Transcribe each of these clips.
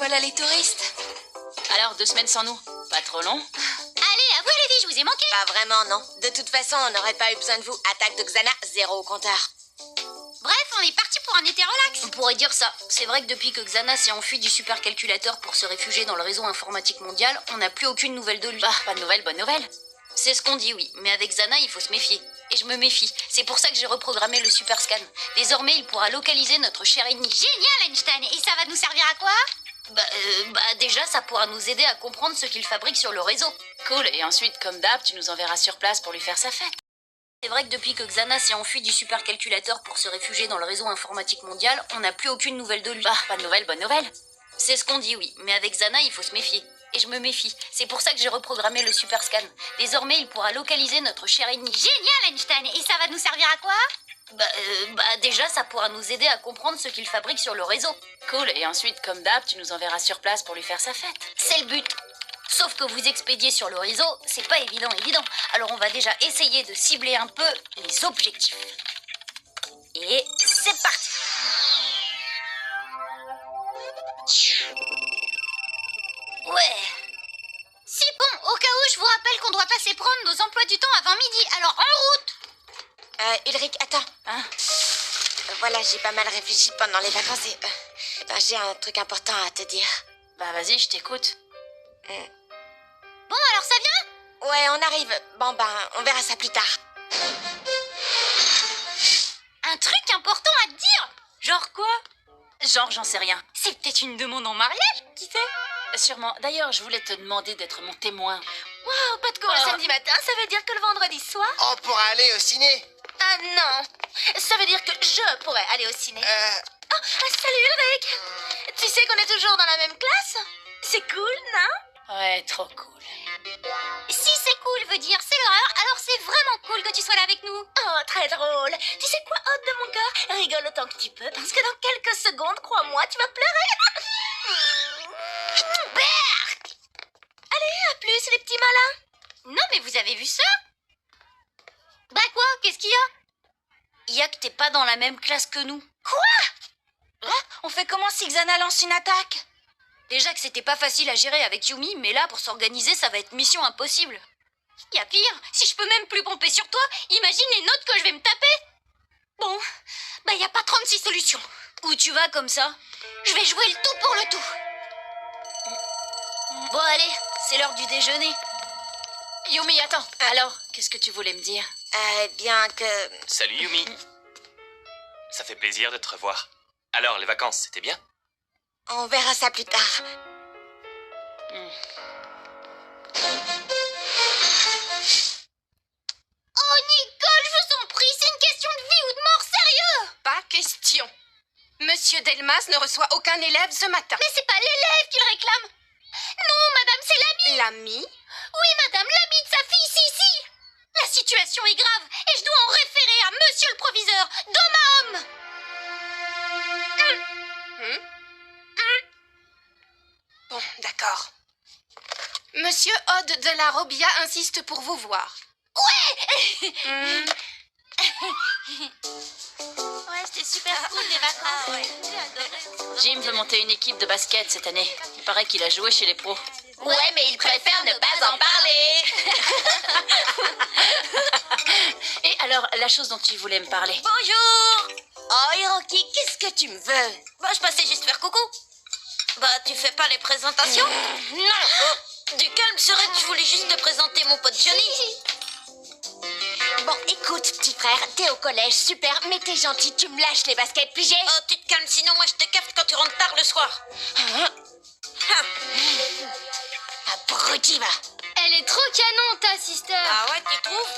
voilà les touristes. Alors, 2 semaines sans nous, pas trop long? Allez, avouez les filles, je vous ai manqué. Pas vraiment, non. De toute façon, on n'aurait pas eu besoin de vous. Attaque de Xana, 0 au compteur. Bref, on est parti pour un été relax. On pourrait dire ça. C'est vrai que depuis que Xana s'est enfui du supercalculateur pour se réfugier dans le réseau informatique mondial, on n'a plus aucune nouvelle de lui. Bah, pas de nouvelles, bonne nouvelle. C'est ce qu'on dit, oui. Mais avec Xana, il faut se méfier. Et je me méfie. C'est pour ça que j'ai reprogrammé le super scan. Désormais, il pourra localiser notre cher ennemi. Génial, Einstein. Et ça va nous servir à quoi? Déjà, ça pourra nous aider à comprendre ce qu'il fabrique sur le réseau. Cool. Et ensuite, comme d'hab, tu nous enverras sur place pour lui faire sa fête. C'est vrai que depuis que Xana s'est enfui du supercalculateur pour se réfugier dans le réseau informatique mondial, on n'a plus aucune nouvelle de lui. Bah, pas de nouvelles, bonne nouvelle. C'est ce qu'on dit, oui. Mais avec Xana, il faut se méfier. Et je me méfie. C'est pour ça que j'ai reprogrammé le super scan. Désormais, il pourra localiser notre cher ennemi. Génial, Einstein. Et ça va nous servir à quoi? Déjà, ça pourra nous aider à comprendre ce qu'il fabrique sur le réseau. Cool. Et ensuite, comme d'hab, tu nous enverras sur place pour lui faire sa fête. C'est le but. Sauf que vous expédiez sur le réseau, c'est pas évident. Alors on va déjà essayer de cibler un peu les objectifs. Et c'est parti. Ouais. C'est bon, au cas où, je vous rappelle qu'on doit passer prendre nos emplois du temps avant midi. Alors en route. Ulrich, attends. Hein? Voilà, j'ai pas mal réfléchi pendant les vacances et... j'ai un truc important à te dire. Bah vas-y, je t'écoute. Bon, alors ça vient? Ouais, on arrive. Bon, on verra ça plus tard. Un truc important à te dire? Genre quoi? Genre, j'en sais rien. C'est peut-être une demande en mariage, qui sait? Sûrement. D'ailleurs, je voulais te demander d'être mon témoin. Waouh, pas de cours le samedi matin, ça veut dire que le vendredi soir? On pourra aller au ciné. Ah non, ça veut dire que je pourrais aller au ciné. Salut Ulrich. Tu sais qu'on est toujours dans la même classe? C'est cool, non? Ouais, trop cool. Si c'est cool veut dire c'est l'horreur, alors c'est vraiment cool que tu sois là avec nous. Oh, très drôle. Tu sais quoi, hôte de mon cœur? Rigole autant que tu peux, parce que dans quelques secondes, crois-moi, tu vas pleurer. Berk! Allez, à plus les petits malins. Non, mais vous avez vu ça? Bah quoi? Qu'est-ce qu'il y a? Il y a que t'es pas dans la même classe que nous. Quoi? On fait comment si Xana lance une attaque? Déjà que c'était pas facile à gérer avec Yumi, mais là, pour s'organiser, ça va être mission impossible. Y a pire, si je peux même plus pomper sur toi, imagine les notes que je vais me taper. Bon, y a pas 36 solutions. Où tu vas comme ça? Je vais jouer le tout pour le tout. Bon, allez, c'est l'heure du déjeuner. Yumi, attends. Alors, qu'est-ce que tu voulais me dire? Bien que... Salut Yumi. Ça fait plaisir de te revoir. Alors, les vacances, c'était bien? On verra ça plus tard. Oh Nicole, je vous en prie, c'est une question de vie ou de mort, sérieux? Pas question. Monsieur Delmas ne reçoit aucun élève ce matin. Mais c'est pas l'élève qu'il réclame. Non, madame, c'est l'ami. L'ami? Oui, madame, l'ami de sa fille, si. La situation est grave et je dois en référer à monsieur le proviseur, d'homme à homme. Bon, d'accord. Monsieur Ode de la Robia insiste pour vous voir. Ouais, c'était super cool les vacances. J'ai adoré. Jim veut monter une équipe de basket cette année. Il paraît qu'il a joué chez les pros. Ouais, mais il préfère ne pas en parler. Et alors, la chose dont tu voulais me parler? Bonjour. Oh, Hiroki, qu'est-ce que tu me veux? Je passais juste faire coucou. Tu fais pas les présentations? Non. Du calme, serait que je voulais juste te présenter mon pote Johnny. Bon, écoute, petit frère, t'es au collège, super, mais t'es gentil, tu me lâches les baskets, pigé? Oh, tu te calmes, sinon moi je te capte quand tu rentres tard le soir. Abruti, va. Elle est trop canon, ta sister. Ah ouais, tu trouves?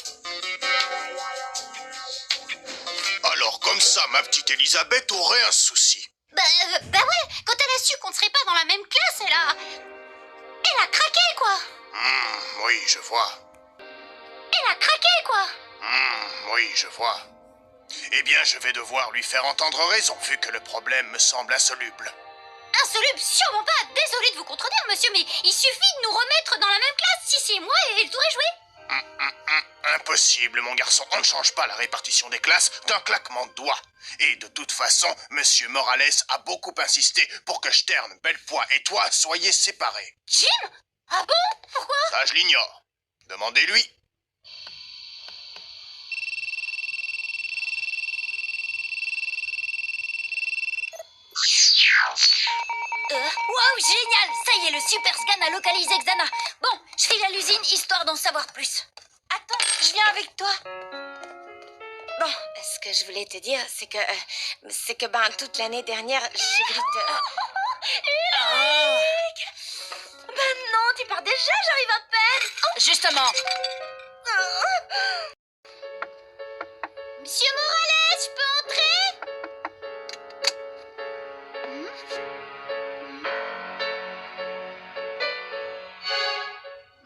Alors comme ça, ma petite Elisabeth aurait un souci. Ouais, quand elle a su qu'on ne serait pas dans la même classe, elle a craqué, quoi. Oui, je vois. Elle a craqué, quoi. Oui, je vois. Eh bien, je vais devoir lui faire entendre raison, vu que le problème me semble insoluble. Insoluble, sûrement pas. Désolée de vous contredire, monsieur, mais il suffit de nous remettre dans la même classe. Si c'est moi, et elle pourrait jouer. Impossible, mon garçon, on ne change pas la répartition des classes d'un claquement de doigts. Et de toute façon, Monsieur Morales a beaucoup insisté pour que Stern, Bellepoix et toi soyez séparés. Jim? Ah bon? Pourquoi? Ça, je l'ignore. Demandez-lui. Wow, génial! Ça y est, le super scan a localisé Xana. Bon, je file à l'usine histoire d'en savoir plus. Attends, je viens avec toi. Bon, ce que je voulais te dire, c'est que ben toute l'année dernière, j'ai voulu te... Ben non, tu pars déjà, j'arrive à peine. Justement. Monsieur Morales, je peux entrer?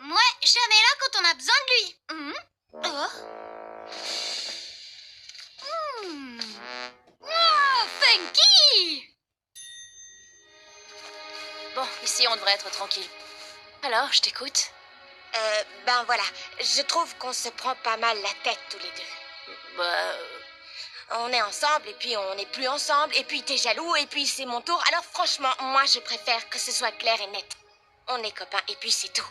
Ouais, jamais là quand on a besoin de lui. Oh, Funky! Bon, ici on devrait être tranquille. Alors, je t'écoute. Ben voilà, je trouve qu'on se prend pas mal la tête tous les deux. Bah... On est ensemble, et puis on n'est plus ensemble, et puis t'es jaloux, et puis c'est mon tour. Alors franchement, moi je préfère que ce soit clair et net. On est copains, et puis c'est tout.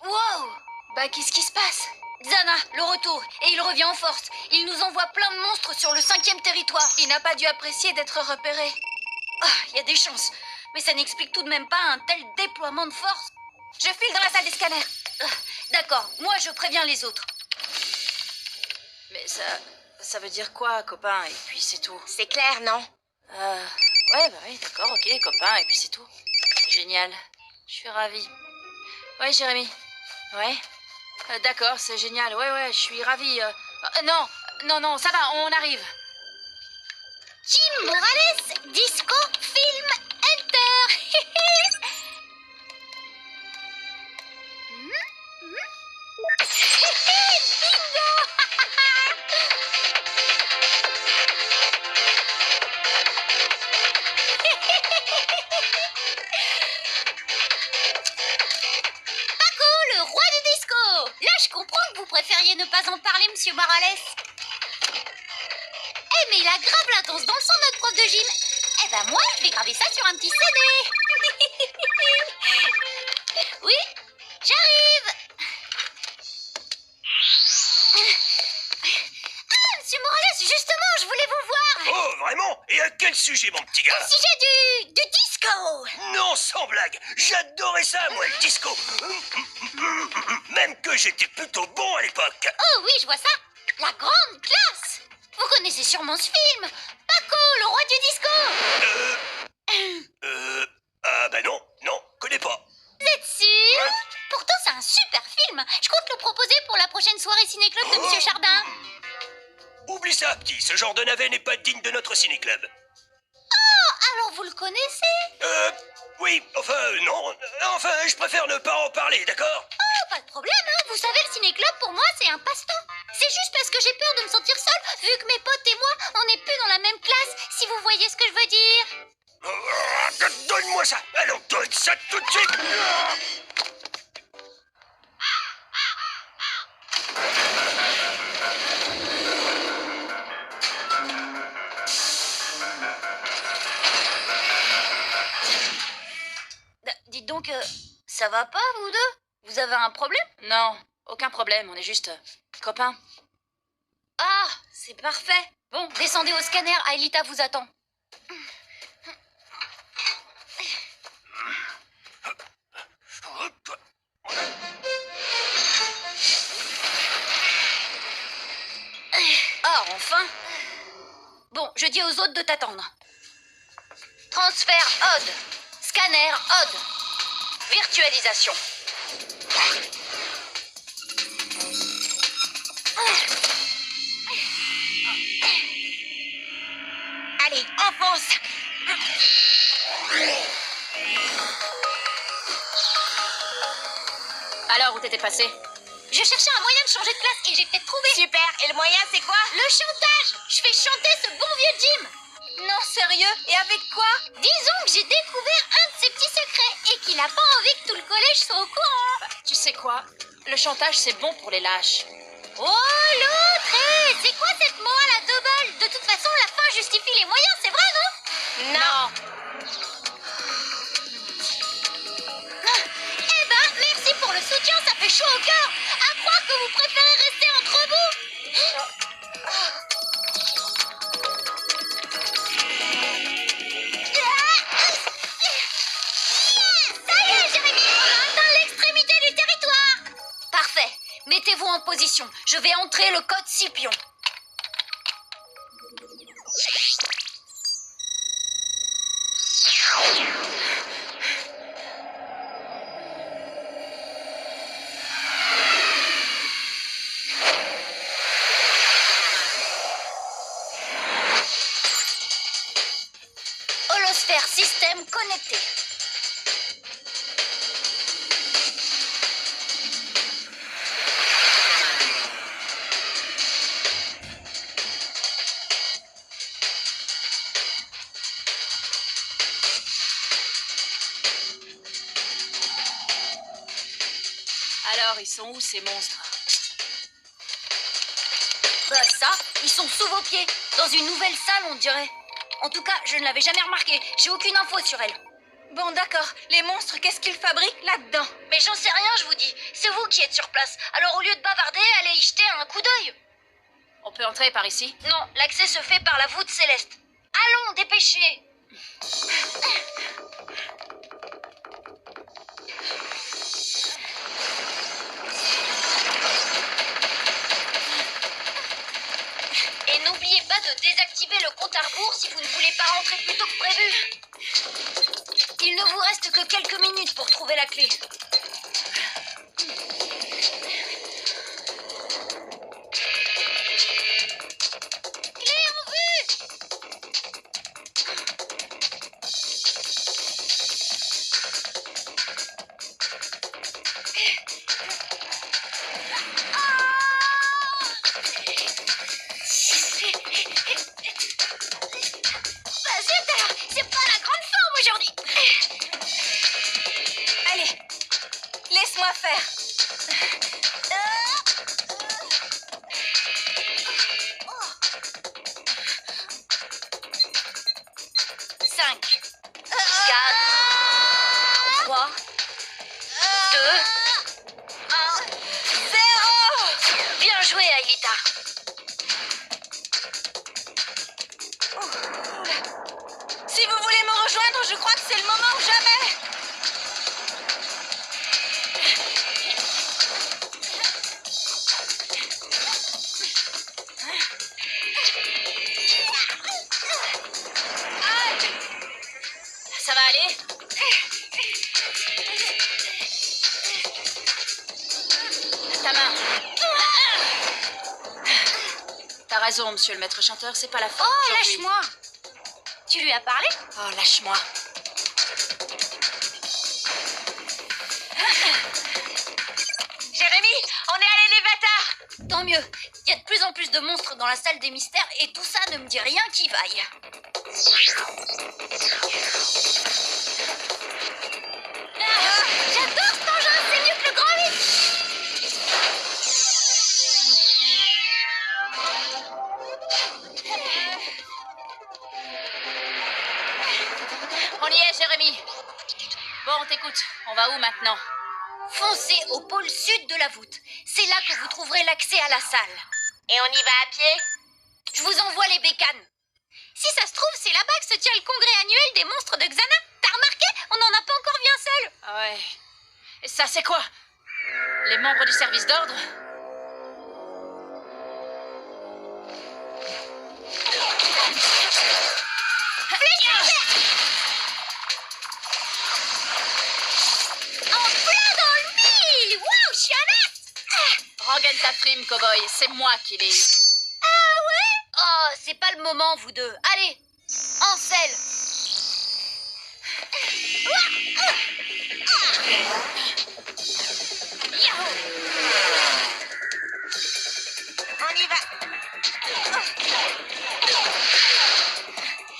Wow! Bah, qu'est-ce qui se passe? Xana, le retour, et il revient en force. Il nous envoie plein de monstres sur le 5e territoire. Il n'a pas dû apprécier d'être repéré. Il y a des chances. Mais ça n'explique tout de même pas un tel déploiement de force. Je file dans la salle des scanners. D'accord, moi je préviens les autres. Mais ça veut dire quoi, copain? Et puis c'est tout. C'est clair, non? Ouais, bah oui, d'accord, ok, copain, et puis c'est tout. Génial. Je suis ravie. Ouais, Jérémy. Ouais. D'accord, c'est génial. Ouais, je suis ravie. Non, ça va, on arrive. Jim Morales, Disco, Film, Enter. Le roi du disco. Là, je comprends que vous préfériez ne pas en parler, monsieur Morales. Eh, mais il a grave l'intense dans le sang, notre prof de gym. Eh ben moi, je vais graver ça sur un petit CD. Oui, j'arrive. Ah, monsieur Morales, justement, je voulais vous voir. Oh, vraiment? Et à quel sujet, mon petit gars? Au sujet du disco. Non, sans blague. J'adorais ça, moi, le disco. Même que j'étais plutôt bon à l'époque. Oh oui, je vois ça. La grande classe. Vous connaissez sûrement ce film. Paco, le roi du disco. Ah bah non, connais pas. Vous êtes sûr? Pourtant, c'est un super film. Je compte le proposer pour la prochaine soirée ciné-club de Monsieur Chardin. Oublie ça, petit. Ce genre de navet n'est pas digne de notre ciné-club. Oh, alors vous le connaissez? Oui, non. Enfin, je préfère ne pas en parler, d'accord? Oh, pas de problème, hein. Vous savez, le ciné-club, pour moi, c'est un passe-temps. C'est juste parce que j'ai peur de me sentir seule, vu que mes potes et moi, on n'est plus dans la même classe, si vous voyez ce que je veux dire. Donne-moi ça. Alors, donne ça tout de suite. Dites donc, ça va pas, vous deux? Vous avez un problème? Non, aucun problème, on est juste copains. Ah, c'est parfait. Bon, descendez au scanner, Aelita vous attend. Ah, enfin. Bon, je dis aux autres de t'attendre. Transfert Odd. Scanner Odd. Virtualisation. Allez, enfonce! Alors, où t'étais passé? Je cherchais un moyen de changer de classe et j'ai peut-être trouvé. Super, et le moyen c'est quoi? Le chantage. Je fais chanter ce bon vieux Jim. Non, sérieux? Et avec quoi? Disons que j'ai découvert un de ses petits secrets et qu'il il a pas envie que tout le collège soit au courant. Tu sais quoi? Le chantage, c'est bon pour les lâches. Oh l'autre, hé, c'est quoi cette morale à deux balles? De toute façon, la fin justifie les moyens, c'est vrai, non? Non. Eh ben, merci pour le soutien, ça fait chaud au cœur. À croire que vous préférez rester entre vous. Ça y est, Jérémy, on a atteint l'extrémité du territoire. Parfait. Mettez-vous en position. Je vais entrer le code Scipion. Holosphère système connecté. Alors, ils sont où ces monstres? Bah ça, ils sont sous vos pieds, dans une nouvelle salle on dirait. En tout cas, je ne l'avais jamais remarqué, j'ai aucune info sur elle. Bon d'accord, les monstres, qu'est-ce qu'ils fabriquent là-dedans? Mais j'en sais rien, je vous dis, c'est vous qui êtes sur place. Alors au lieu de bavarder, allez y jeter un coup d'œil. On peut entrer par ici? Non, l'accès se fait par la voûte céleste. Allons, dépêchez. Et n'oubliez pas de désactiver le compte à rebours si vous ne voulez pas rentrer plus tôt que prévu. Il ne vous reste que quelques minutes pour trouver la clé. Clé en vue. Bah zut alors, c'est pas la grande forme aujourd'hui. Allez, laisse-moi faire. 5, 4, 3, 2, 1, 0. Bien joué, Aelita. Si vous voulez me rejoindre, je crois que c'est le moment ou jamais. Ça va aller? Ta main. T'as raison, monsieur le maître chanteur, c'est pas la fin. Oh, lâche-moi. Tu lui as parlé? Oh, lâche-moi. Jérémy, on est à l'élévateur. Tant mieux. Il y a de plus en plus de monstres dans la salle des mystères et tout ça ne me dit rien qui vaille. J'adore cet engin, c'est mieux que le grand 8. On y est, Jérémy. Bon, on t'écoute. On va où maintenant? Foncez au pôle sud de la voûte. C'est là que vous trouverez l'accès à la salle. Et on y va à pied? Je vous envoie les bécanes. Si ça se trouve, c'est là-bas que se tient le congrès annuel des monstres de Xana. T'as remarqué? On n'en a pas encore vu un seul. Ah ouais. Et ça, c'est quoi? Les membres du service d'ordre? En plein dans le mille. Waouh, chianasse. Regagne ta prime, cowboy. C'est moi qui l'ai eu. Ah ouais? Oh, c'est pas le moment, vous deux. Allez, en selle. On y va.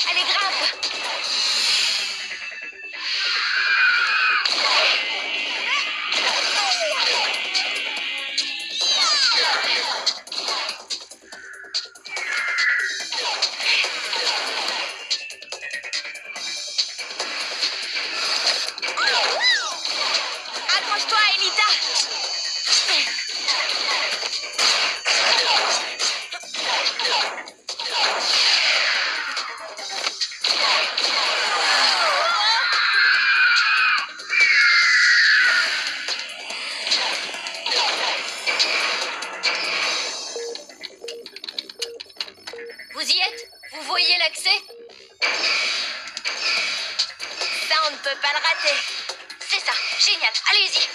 Allez, grimpe. ne peut pas le rater. C'est ça, génial, allez-y.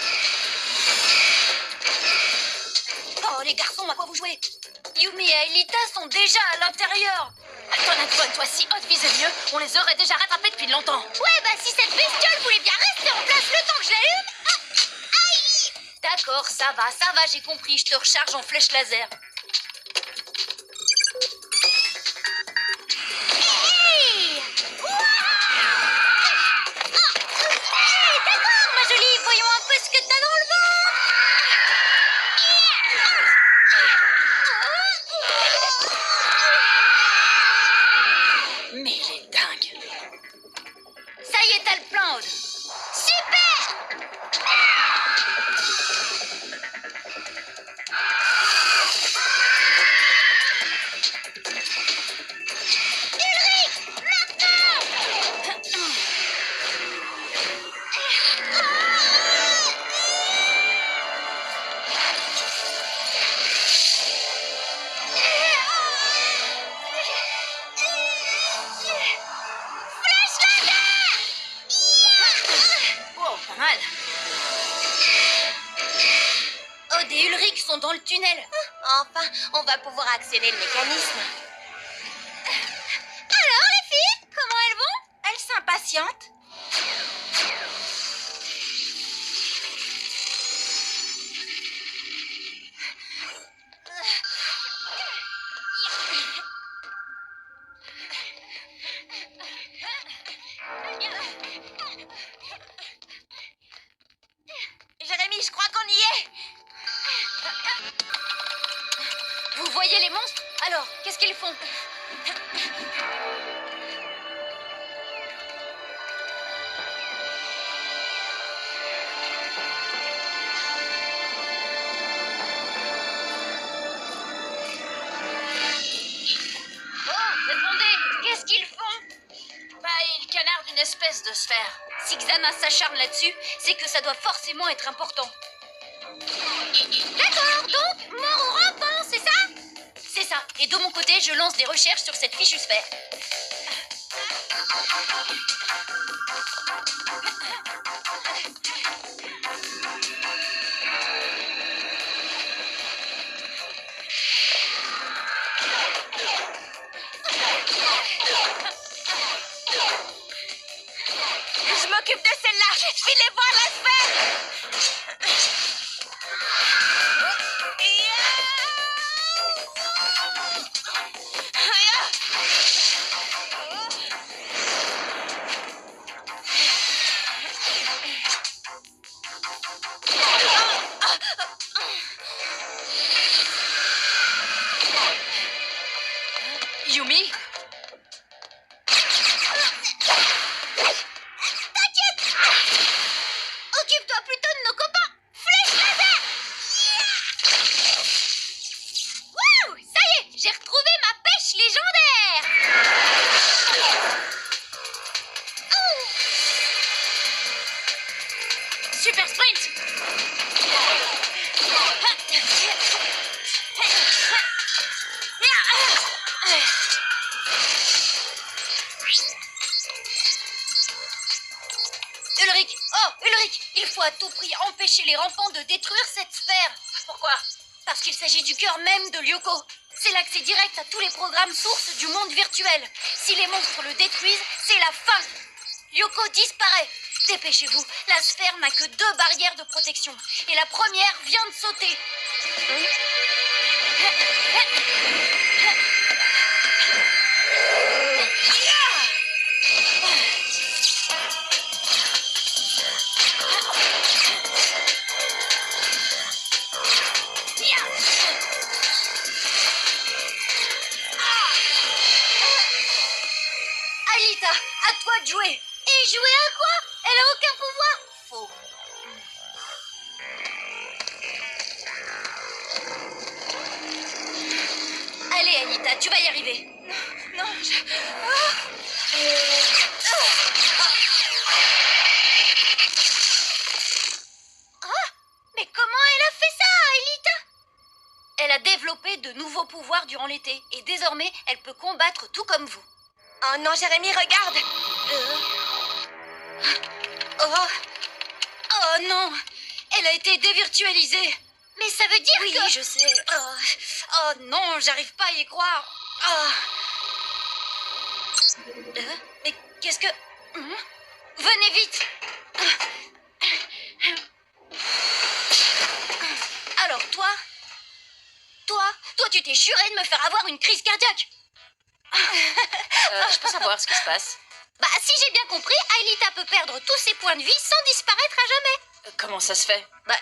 Oh, les garçons, à quoi vous jouez? Yumi et Aelita sont déjà à l'intérieur. Attends, Antoine, toi, si Hot visait mieux, on les aurait déjà rattrapés depuis longtemps. Ouais, bah si cette bestiole voulait bien rester en place le temps que je l'allume... Aïe! D'accord, ça va, j'ai compris. Je te recharge en flèche laser. Hey! D'accord, ma jolie, voyons un peu ce que t'as dans le ventre. Mais il est dingue. Ça y est, t'as le plan, Aude. Super! Wow, pas mal. Aude et Ulrich sont dans le tunnel. Enfin, on va pouvoir accélérer le mécanisme. Alors, les filles, comment elles vont? Elle s'impatiente. Jérémy, je crois qu'on y est. Vous voyez les monstres? Alors, qu'est-ce qu'ils font? Oh, répondez! Qu'est-ce qu'ils font? Bah, ils canardent une espèce de sphère. Si Xana s'acharne là-dessus, c'est que ça doit forcément être important. D'accord, donc, mort au rampant, c'est ça? C'est ça. Et de mon côté, je lance des recherches sur cette fichue sphère. Je m'occupe de celle-là. Filez voir la sphère. Yumi? Occupe-toi plutôt de nos copains. Flèche laser! Wouh! Ça y est, j'ai retrouvé ma pêche légendaire! Super sprint! Ulrich! Oh, Ulrich! Il faut à tout prix empêcher les rampants de détruire cette sphère. Pourquoi? Parce qu'il s'agit du cœur même de Lyoko. C'est l'accès direct à tous les programmes sources du monde virtuel. Si les monstres le détruisent, c'est la fin. Lyoko disparaît. Dépêchez-vous, la sphère n'a que 2 barrières de protection. Et la première vient de sauter. Alita, à toi de jouer. Et jouer à quoi? Elle a aucun pouvoir. Faux. Allez, Anita, tu vas y arriver. Non, Mais comment elle a fait ça, Aelita? Elle a développé de nouveaux pouvoirs durant l'été et désormais, elle peut combattre tout comme vous. Oh non, Jérémy, regarde. Oh, oh non, elle a été dévirtualisée. Mais ça veut dire Oui, que... je sais. Oh non, j'arrive pas à y croire. Mais qu'est-ce que... Venez vite. Alors toi, tu t'es juré de me faire avoir une crise cardiaque. Je peux savoir ce qui se passe? Bah, si j'ai bien compris, Aelita peut perdre tous ses points de vie sans disparaître à jamais. Comment ça se fait? Bah,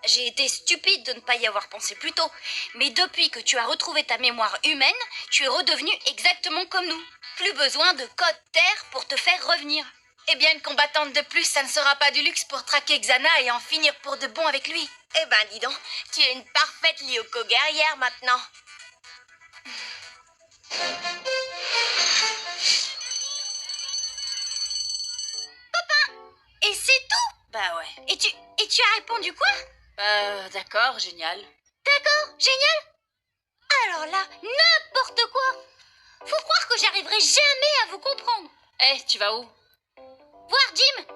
j'ai été stupide de ne pas y avoir pensé plus tôt. Mais depuis que tu as retrouvé ta mémoire humaine, tu es redevenue exactement comme nous. Plus besoin de code terre pour te faire revenir. Eh bien, une combattante de plus, ça ne sera pas du luxe pour traquer Xana et en finir pour de bon avec lui. Eh ben, dis donc, tu es une parfaite Lyoko guerrière maintenant. Et c'est tout. Bah ouais. Et tu as répondu quoi? D'accord, génial. D'accord, génial. Alors là, n'importe quoi. Faut croire que j'arriverai jamais à vous comprendre. Eh, tu vas où? Voir Jim.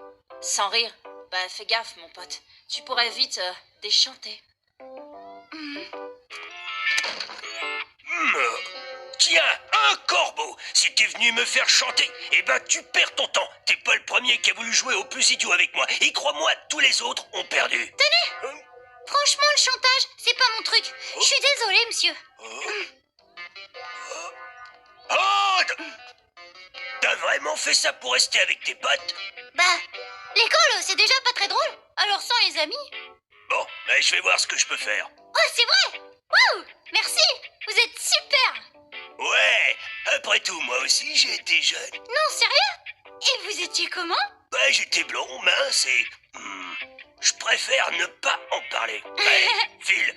Sans rire. Bah, fais gaffe, mon pote. Tu pourrais vite déchanter. Tiens, un corbeau. Si t'es venu me faire chanter, eh ben tu perds ton temps. T'es pas le premier qui a voulu jouer au plus idiot avec moi. Et crois-moi, tous les autres ont perdu. Franchement, le chantage, c'est pas mon truc. Je suis désolée, monsieur. Oh, t'as vraiment fait ça pour rester avec tes potes? Bah, l'école, c'est déjà pas très drôle. Alors sans les amis. Bon, ben, je vais voir ce que je peux faire. Oh, c'est vrai. Waouh, merci. Vous êtes super. Ouais, après tout, moi aussi, j'ai été jeune. Non, sérieux? Et vous étiez comment? Ouais, j'étais blond, mince et... je préfère ne pas en parler. Allez, file.